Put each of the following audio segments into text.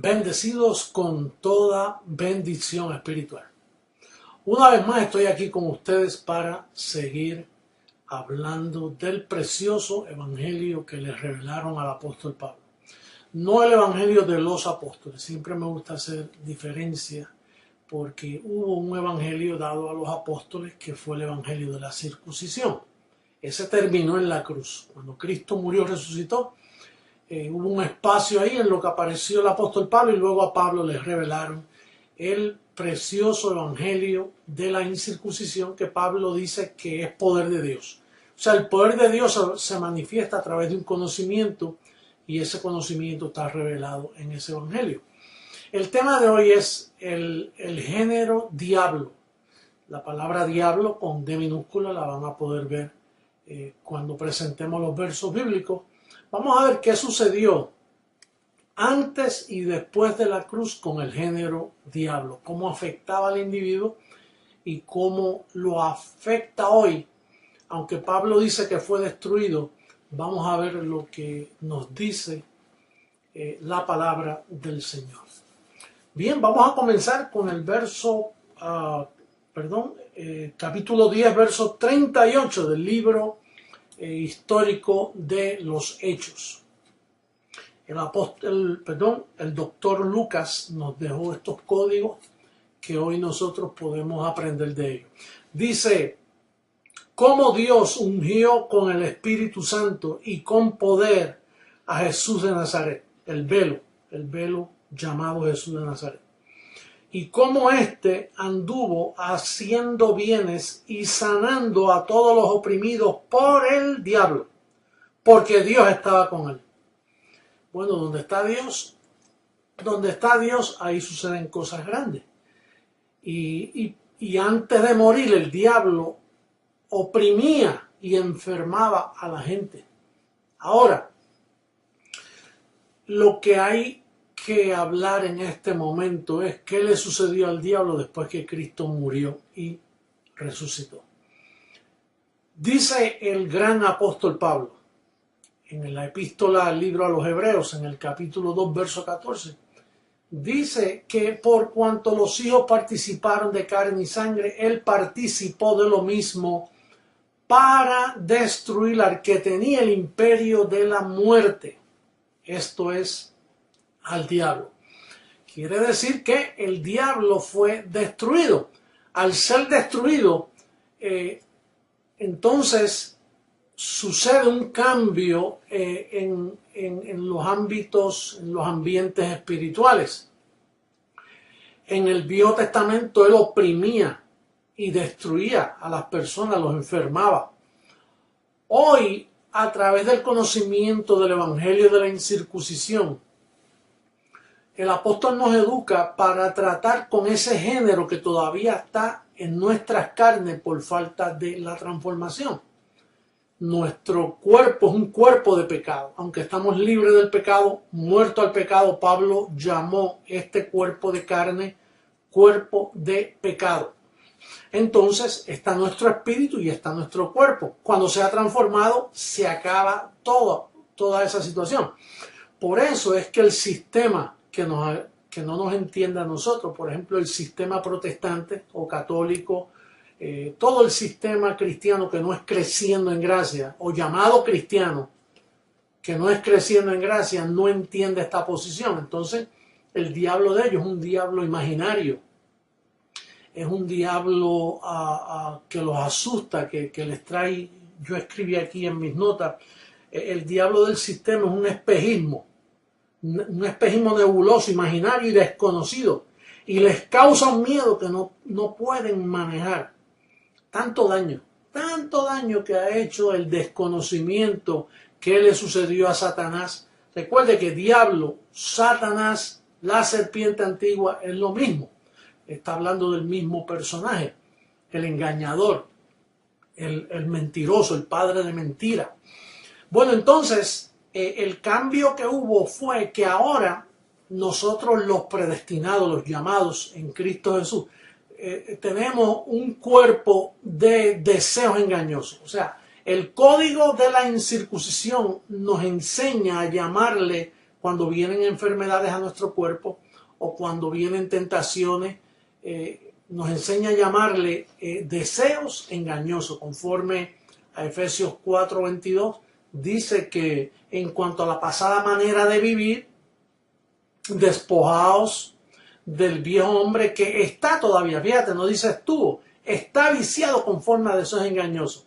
Bendecidos con toda bendición espiritual. Una vez más estoy aquí con ustedes para seguir hablando del precioso evangelio que les revelaron al apóstol Pablo. No el evangelio de los apóstoles, siempre me gusta hacer diferencia porque hubo un evangelio dado a los apóstoles que fue el evangelio de la circuncisión. Ese terminó en la cruz. Cuando Cristo murió y resucitó, hubo un espacio ahí en lo que apareció el apóstol Pablo y luego a Pablo les revelaron el precioso evangelio de la incircuncisión que Pablo dice que es poder de Dios. O sea, el poder de Dios se manifiesta a través de un conocimiento y ese conocimiento está revelado en ese evangelio. El tema de hoy es el género diablo. La palabra diablo con D minúscula la van a poder ver cuando presentemos los versos bíblicos. Vamos a ver qué sucedió antes y después de la cruz con el género diablo, cómo afectaba al individuo y cómo lo afecta hoy. Aunque Pablo dice que fue destruido, vamos a ver lo que nos dice la palabra del Señor. Bien, vamos a comenzar con el capítulo 10, verso 38 del libro histórico de los Hechos. El doctor Lucas nos dejó estos códigos que hoy nosotros podemos aprender de ellos. Dice: cómo Dios ungió con el Espíritu Santo y con poder a Jesús de Nazaret, el velo llamado Jesús de Nazaret, y cómo éste anduvo haciendo bienes y sanando a todos los oprimidos por el diablo, porque Dios estaba con él. Bueno, donde está Dios, ahí suceden cosas grandes. Y antes de morir, el diablo oprimía y enfermaba a la gente. Ahora, lo que hay que hablar en este momento es qué le sucedió al diablo después que Cristo murió y resucitó. Dice el gran apóstol Pablo en la epístola al libro a los Hebreos, en el capítulo 2, verso 14, dice que por cuanto los hijos participaron de carne y sangre, él participó de lo mismo para destruir al que tenía el imperio de la muerte, esto es, al diablo. Quiere decir que el diablo fue destruido. Al ser destruido, entonces sucede un cambio en los ámbitos, en los ambientes espirituales. En el Viejo Testamento él oprimía y destruía a las personas, los enfermaba. Hoy, a través del conocimiento del evangelio de la incircuncisión, el apóstol nos educa para tratar con ese género que todavía está en nuestras carnes por falta de la transformación. Nuestro cuerpo es un cuerpo de pecado. Aunque estamos libres del pecado, muerto al pecado, Pablo llamó este cuerpo de carne cuerpo de pecado. Entonces está nuestro espíritu y está nuestro cuerpo. Cuando sea transformado, se acaba toda esa situación. Por eso es que el sistema que no nos entienda a nosotros, por ejemplo, el sistema protestante o católico, todo el sistema cristiano que no es creciendo en gracia, o llamado cristiano, que no es creciendo en gracia, no entiende esta posición. Entonces, el diablo de ellos es un diablo imaginario. Es un diablo que los asusta, que les trae, yo escribí aquí en mis notas, el diablo del sistema es un espejismo nebuloso, imaginario y desconocido, y les causa un miedo que no pueden manejar. Tanto daño que ha hecho el desconocimiento que le sucedió a Satanás. Recuerde que diablo, Satanás, la serpiente antigua es lo mismo. Está hablando del mismo personaje, el engañador, el mentiroso, el padre de mentira. Bueno, entonces, el cambio que hubo fue que ahora nosotros los predestinados, los llamados en Cristo Jesús, tenemos un cuerpo de deseos engañosos. O sea, el código de la incircuncisión nos enseña a llamarle cuando vienen enfermedades a nuestro cuerpo o cuando vienen tentaciones, nos enseña a llamarle deseos engañosos. Conforme a Efesios 4:22, dice que en cuanto a la pasada manera de vivir, despojaos del viejo hombre que está todavía, fíjate, no dice estuvo, está viciado conforme a deseos engañosos.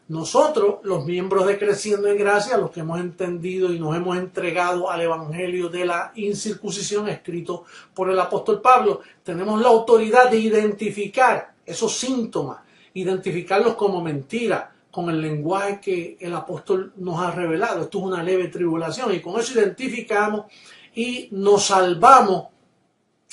Nosotros, los miembros de Creciendo en Gracia, los que hemos entendido y nos hemos entregado al Evangelio de la incircuncisión escrito por el apóstol Pablo, tenemos la autoridad de identificar esos síntomas, identificarlos como mentira, con el lenguaje que el apóstol nos ha revelado. Esto es una leve tribulación y con eso identificamos y nos salvamos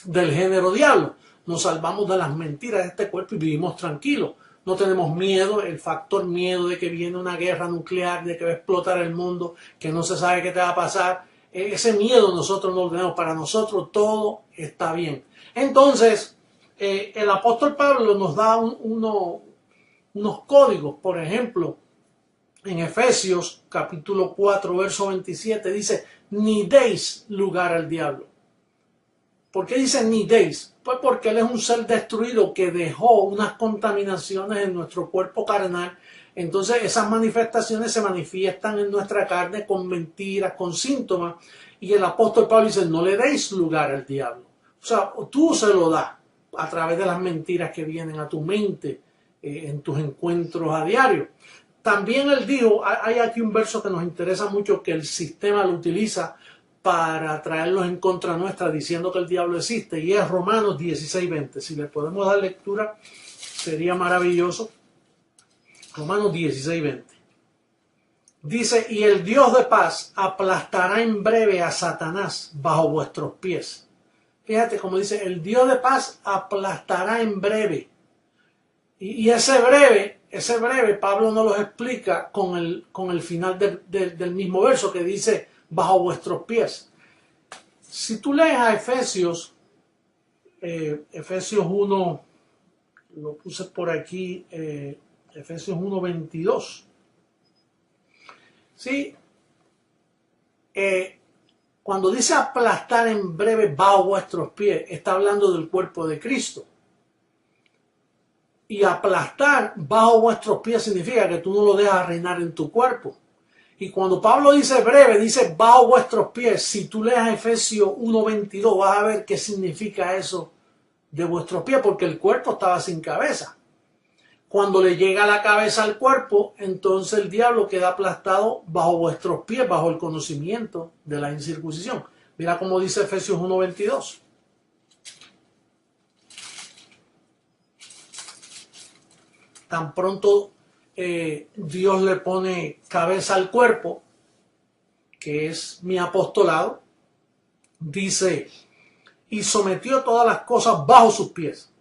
del género diablo, nos salvamos de las mentiras de este cuerpo y vivimos tranquilos. No tenemos miedo, el factor miedo de que viene una guerra nuclear, de que va a explotar el mundo, que no se sabe qué te va a pasar. Ese miedo nosotros no lo tenemos. Para nosotros todo está bien. Entonces, el apóstol Pablo nos da unos códigos. Por ejemplo, en Efesios capítulo 4, verso 27, dice, ni deis lugar al diablo. ¿Por qué dice ni deis? Pues porque él es un ser destruido que dejó unas contaminaciones en nuestro cuerpo carnal. Entonces esas manifestaciones se manifiestan en nuestra carne con mentiras, con síntomas. Y el apóstol Pablo dice, no le deis lugar al diablo. O sea, tú se lo das a través de las mentiras que vienen a tu mente en tus encuentros a diario. También él dijo, hay aquí un verso que nos interesa mucho, que el sistema lo utiliza para traerlos en contra nuestra, diciendo que el diablo existe, y es Romanos 16:20. Si le podemos dar lectura, sería maravilloso. Romanos 16:20. Dice, y el Dios de paz aplastará en breve a Satanás bajo vuestros pies. Fíjate como dice, el Dios de paz aplastará en breve. Y ese breve, Pablo nos lo explica con el final del mismo verso que dice, bajo vuestros pies. Si tú lees a Efesios 1, lo puse por aquí, Efesios 1:22. ¿Sí? Cuando dice aplastar en breve bajo vuestros pies, está hablando del cuerpo de Cristo. Y aplastar bajo vuestros pies significa que tú no lo dejas reinar en tu cuerpo. Y cuando Pablo dice breve, dice bajo vuestros pies. Si tú leas Efesios 1:22, vas a ver qué significa eso de vuestros pies, porque el cuerpo estaba sin cabeza. Cuando le llega la cabeza al cuerpo, entonces el diablo queda aplastado bajo vuestros pies, bajo el conocimiento de la incircuncisión. Mira cómo dice Efesios 1:22. Tan pronto Dios le pone cabeza al cuerpo, que es mi apostolado, dice, y sometió todas las cosas bajo sus pies,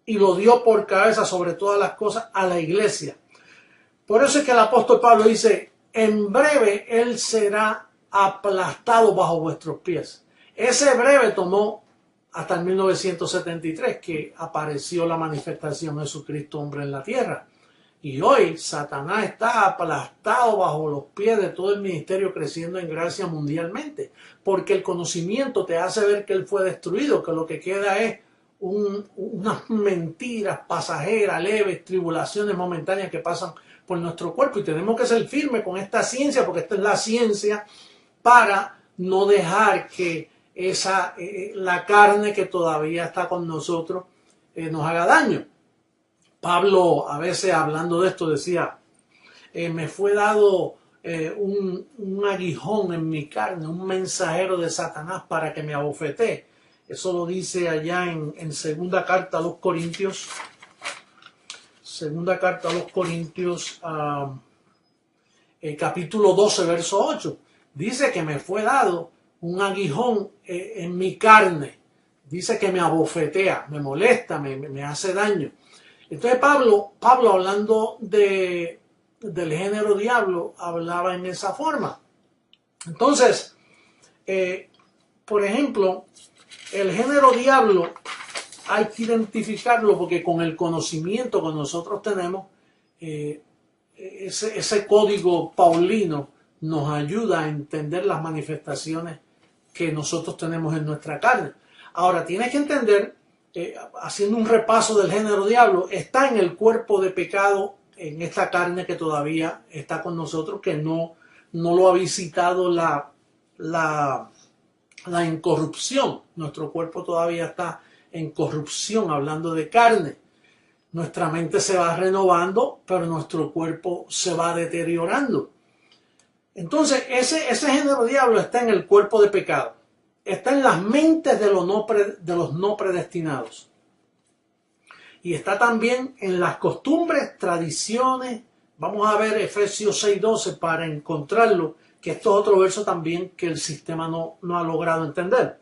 y lo dio por cabeza sobre todas las cosas a la iglesia. Por eso es que el apóstol Pablo dice, en breve él será aplastado bajo vuestros pies. Ese breve tomó hasta el 1973, que apareció la manifestación de Jesucristo hombre en la tierra. Y hoy Satanás está aplastado bajo los pies de todo el ministerio Creciendo en Gracia mundialmente, porque el conocimiento te hace ver que él fue destruido, que lo que queda es unas mentiras pasajeras, leves, tribulaciones momentáneas que pasan por nuestro cuerpo. Y tenemos que ser firmes con esta ciencia, porque esta es la ciencia para no dejar que la carne que todavía está con nosotros nos haga daño. Pablo a veces hablando de esto decía, me fue dado un aguijón en mi carne, un mensajero de Satanás para que me abofetee. Eso lo dice allá en segunda carta a los Corintios. Segunda carta a los Corintios, capítulo 12, verso 8. Dice que me fue dado un aguijón en mi carne. Dice que me abofetea, me molesta, me hace daño. Entonces Pablo hablando del género diablo, hablaba en esa forma. Entonces, por ejemplo, el género diablo hay que identificarlo porque con el conocimiento que nosotros tenemos, ese código paulino nos ayuda a entender las manifestaciones que nosotros tenemos en nuestra carne. Ahora, tienes que entender, haciendo un repaso del género diablo, está en el cuerpo de pecado, en esta carne que todavía está con nosotros, que no lo ha visitado la incorrupción. Nuestro cuerpo todavía está en corrupción, hablando de carne. Nuestra mente se va renovando, pero nuestro cuerpo se va deteriorando. Entonces, ese género diablo está en el cuerpo de pecado. Está en las mentes de los no predestinados. Y está también en las costumbres, tradiciones. Vamos a ver Efesios 6:12 para encontrarlo, que esto es otro verso también que el sistema no ha logrado entender.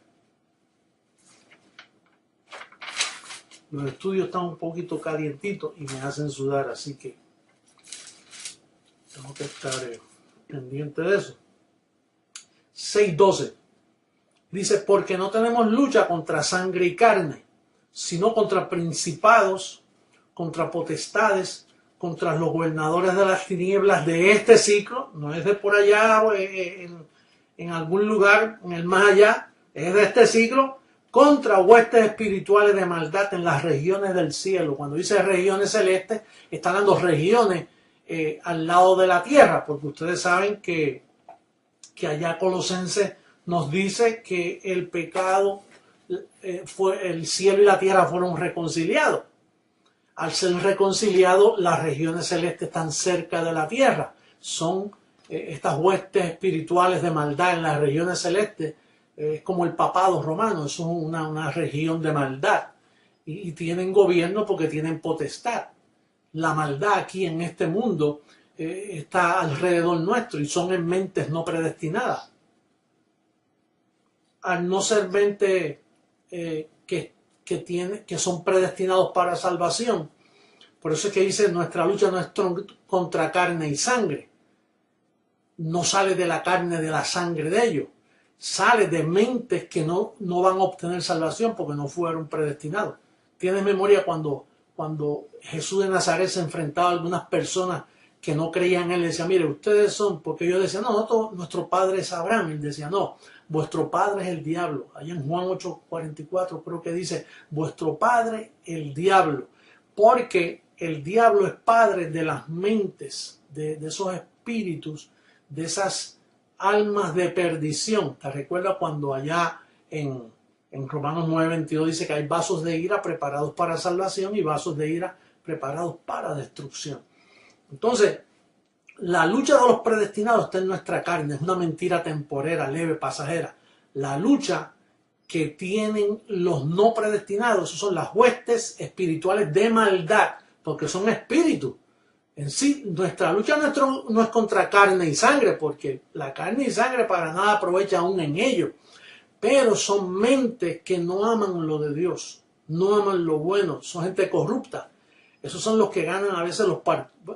Los estudios están un poquito calientitos y me hacen sudar, así que tengo que estar pendiente de eso. 6:12 dice: porque no tenemos lucha contra sangre y carne, sino contra principados, contra potestades, contra los gobernadores de las tinieblas de este siglo. No es de por allá en algún lugar, en el más allá, es de este siglo, contra huestes espirituales de maldad en las regiones del cielo. Cuando dice regiones celestes, está hablando regiones al lado de la tierra, porque ustedes saben que allá Colosenses nos dice que el pecado, el cielo y la tierra fueron reconciliados. Al ser reconciliados, las regiones celestes están cerca de la tierra. Son estas huestes espirituales de maldad en las regiones celestes. Es como el papado romano, eso es una región de maldad. Y tienen gobierno porque tienen potestad. La maldad aquí en este mundo está alrededor nuestro y son en mentes no predestinadas. Al no ser mentes que son predestinados para salvación. Por eso es que dice: nuestra lucha no es contra carne y sangre. No sale de la carne, de la sangre de ellos. Sale de mentes que no van a obtener salvación porque no fueron predestinados. ¿Tienes memoria cuando Jesús de Nazaret se enfrentaba a algunas personas que no creían en él? Decía: mire, ustedes son, porque ellos decían: no, nuestro padre es Abraham. Él decía: no, vuestro padre es el diablo. Allá en Juan 8:44 creo que dice: vuestro padre el diablo. Porque el diablo es padre de las mentes, de esos espíritus, de esas almas de perdición. ¿Te recuerdas cuando allá en Romanos 9:22 dice que hay vasos de ira preparados para salvación y vasos de ira preparados para destrucción? Entonces, la lucha de los predestinados está en nuestra carne. Es una mentira temporera, leve, pasajera. La lucha que tienen los no predestinados son las huestes espirituales de maldad, porque son espíritus. En sí, nuestra lucha no es contra carne y sangre, porque la carne y sangre para nada aprovecha aún en ello. Pero son mentes que no aman lo de Dios, no aman lo bueno, son gente corrupta. Esos son los que ganan a veces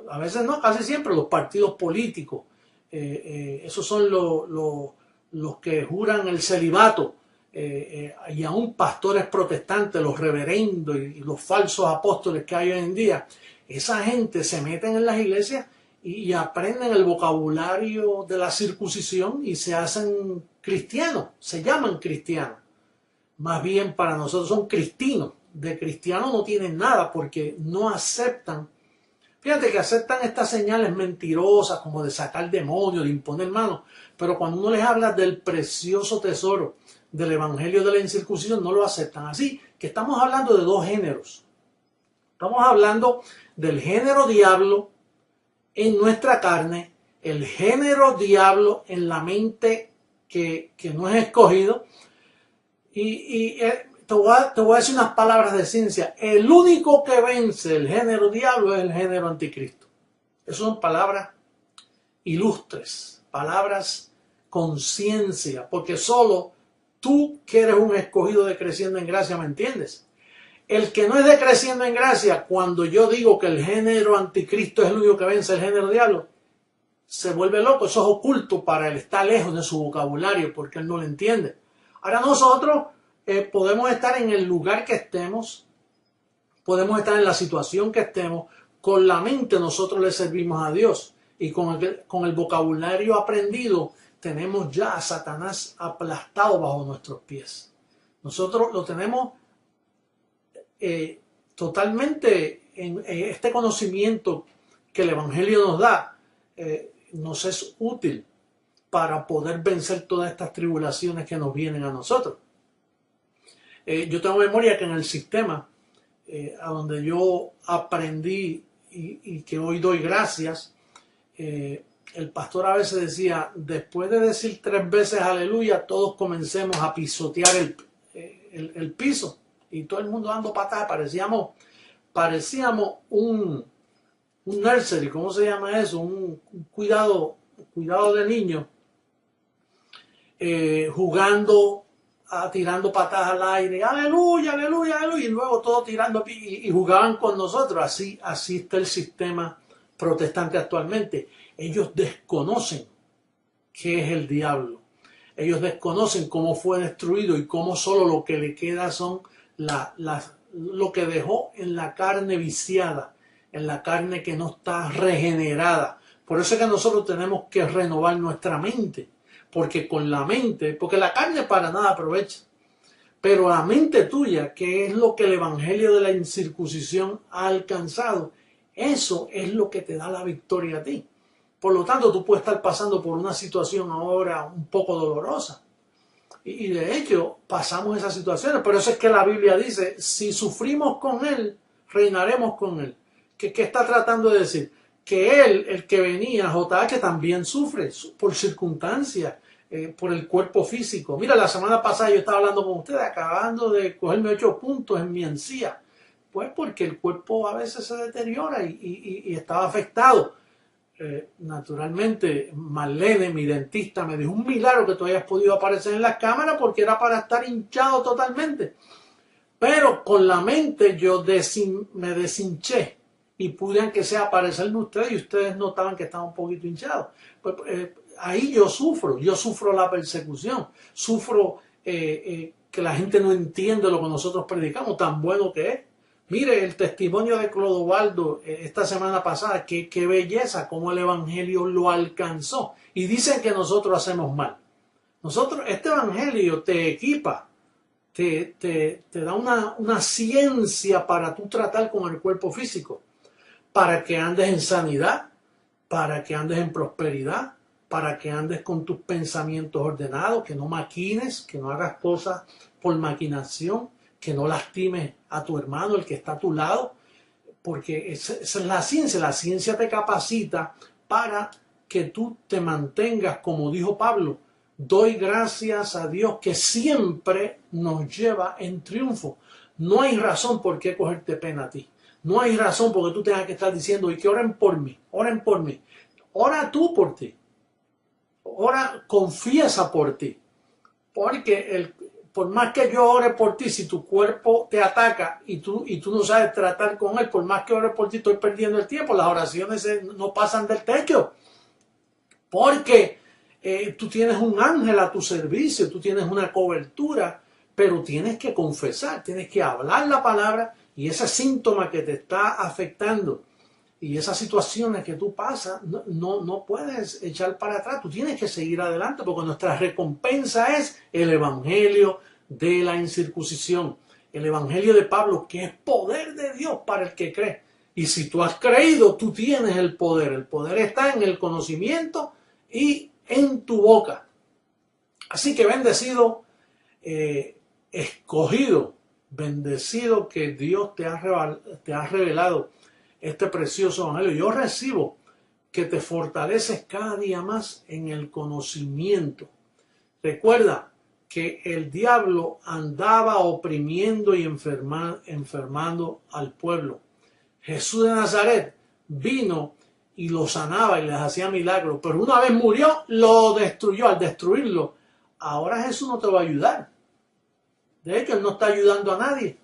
a veces no, casi siempre los partidos políticos. Esos son los que juran el celibato. Y aún pastores protestantes, los reverendos y los falsos apóstoles que hay hoy en día. Esa gente se meten en las iglesias y aprenden el vocabulario de la circuncisión y se hacen cristianos, se llaman cristianos. Más bien para nosotros son cristinos. De cristianos no tienen nada porque no aceptan. Fíjate que aceptan estas señales mentirosas como de sacar demonios, de imponer manos. Pero cuando uno les habla del precioso tesoro del evangelio de la incircuncisión, no lo aceptan. Así que estamos hablando de dos géneros. Estamos hablando del género diablo en nuestra carne, el género diablo en la mente que no es escogido. Y te voy a decir unas palabras de ciencia. El único que vence el género diablo es el género anticristo. Esas son palabras ilustres, palabras con ciencia, porque solo tú que eres un escogido de Creciendo en Gracia, ¿me entiendes? El que no es de Creciendo en Gracia, cuando yo digo que el género anticristo es el único que vence el género diablo, se vuelve loco. Eso es oculto para él, está lejos de su vocabulario porque él no lo entiende. Ahora nosotros podemos estar en el lugar que estemos, podemos estar en la situación que estemos, con la mente nosotros le servimos a Dios. y con el vocabulario aprendido tenemos ya a Satanás aplastado bajo nuestros pies. Nosotros lo tenemos totalmente en este conocimiento que el Evangelio nos da, nos es útil para poder vencer todas estas tribulaciones que nos vienen a nosotros. Yo tengo memoria que en el sistema a donde yo aprendí y que hoy doy gracias, el pastor a veces decía, después de decir 3 veces aleluya, todos comencemos a pisotear el piso y todo el mundo dando patadas. Parecíamos un nursery, ¿cómo se llama eso? Un cuidado de niños, jugando, tirando patadas al aire, aleluya, aleluya, aleluya, y luego todos tirando y jugaban con nosotros. Así está el sistema protestante actualmente. Ellos desconocen qué es el diablo. Ellos desconocen cómo fue destruido y cómo solo lo que le queda son lo que dejó en la carne viciada, en la carne que no está regenerada. Por eso es que nosotros tenemos que renovar nuestra mente, porque con la mente, porque la carne para nada aprovecha, pero la mente tuya, que es lo que el evangelio de la incircuncisión ha alcanzado, eso es lo que te da la victoria a ti. Por lo tanto, tú puedes estar pasando por una situación ahora un poco dolorosa. Y de hecho, pasamos esas situaciones. Por eso es que la Biblia dice, si sufrimos con Él, reinaremos con Él. ¿Qué está tratando de decir? Que Él, el que venía, JH, también sufre por circunstancias, por el cuerpo físico. Mira, la semana pasada yo estaba hablando con ustedes, acabando de cogerme 8 puntos en mi encía. Pues porque el cuerpo a veces se deteriora y estaba afectado. Naturalmente, Marlene, mi dentista, me dijo, un milagro que tú hayas podido aparecer en las cámaras porque era para estar hinchado totalmente. Pero con la mente yo me deshinché y pude, aunque sea, aparecerme ustedes y ustedes notaban que estaba un poquito hinchado. Pues, ahí yo sufro la persecución, sufro que la gente no entiende lo que nosotros predicamos, tan bueno que es. Mire el testimonio de Clodovaldo esta semana pasada, qué belleza, cómo el evangelio lo alcanzó. Y dicen que nosotros hacemos mal. Este evangelio te equipa, te da una ciencia para tú tratar con el cuerpo físico, para que andes en sanidad, para que andes en prosperidad, para que andes con tus pensamientos ordenados, que no maquines, que no hagas cosas por maquinación, que no lastimes a tu hermano, el que está a tu lado, porque esa es la ciencia. La ciencia te capacita para que tú te mantengas, como dijo Pablo, doy gracias a Dios que siempre nos lleva en triunfo. No hay razón por qué cogerte pena a ti. No hay razón porque tú tengas que estar diciendo, y que oren por mí, oren por mí. Ora tú por ti. Ora, confiesa por ti. Porque por más que yo ore por ti, si tu cuerpo te ataca y tú no sabes tratar con él, por más que ore por ti, estoy perdiendo el tiempo. Las oraciones no pasan del techo. Porque tú tienes un ángel a tu servicio, tú tienes una cobertura, pero tienes que confesar, tienes que hablar la palabra y ese síntoma que te está afectando y esas situaciones que tú pasas, no puedes echar para atrás, tú tienes que seguir adelante porque nuestra recompensa es el evangelio de la incircuncisión, el evangelio de Pablo, que es poder de Dios para el que cree. Y si tú has creído, tú tienes el poder está en el conocimiento y en tu boca. Así que bendecido, escogido, bendecido que Dios te ha revelado este precioso evangelio. Yo recibo que te fortaleces cada día más en el conocimiento. Recuerda que el diablo andaba oprimiendo y enfermando al pueblo. Jesús de Nazaret vino y lo sanaba y les hacía milagros, pero una vez murió, lo destruyó. Al destruirlo, ahora Jesús no te va a ayudar. De hecho, Él no está ayudando a nadie.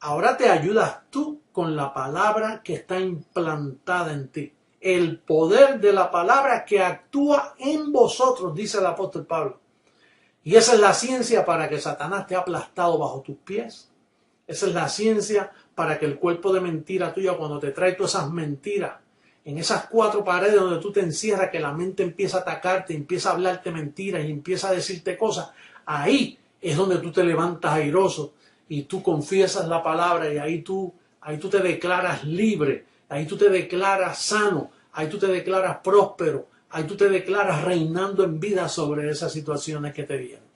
Ahora te ayudas tú con la palabra que está implantada en ti. El poder de la palabra que actúa en vosotros, dice el apóstol Pablo. Y esa es la ciencia para que Satanás te ha aplastado bajo tus pies. Esa es la ciencia para que el cuerpo de mentira tuya, cuando te trae todas esas mentiras, en esas cuatro paredes donde tú te encierras, que la mente empieza a atacarte, empieza a hablarte mentiras y empieza a decirte cosas, ahí es donde tú te levantas airoso y tú confiesas la palabra y ahí tú te declaras libre, ahí tú te declaras sano, ahí tú te declaras próspero, ahí tú te declaras reinando en vida sobre esas situaciones que te vienen.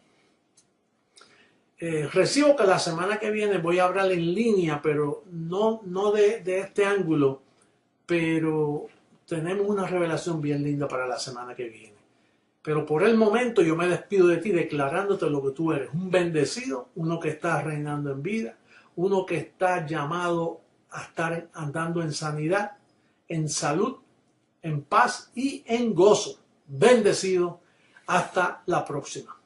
Recibo que la semana que viene voy a hablar en línea, pero no de este ángulo, pero tenemos una revelación bien linda para la semana que viene. Pero por el momento yo me despido de ti declarándote lo que tú eres, un bendecido, uno que está reinando en vida, uno que está llamado a estar andando en sanidad, en salud, en paz y en gozo. Bendecido. Hasta la próxima.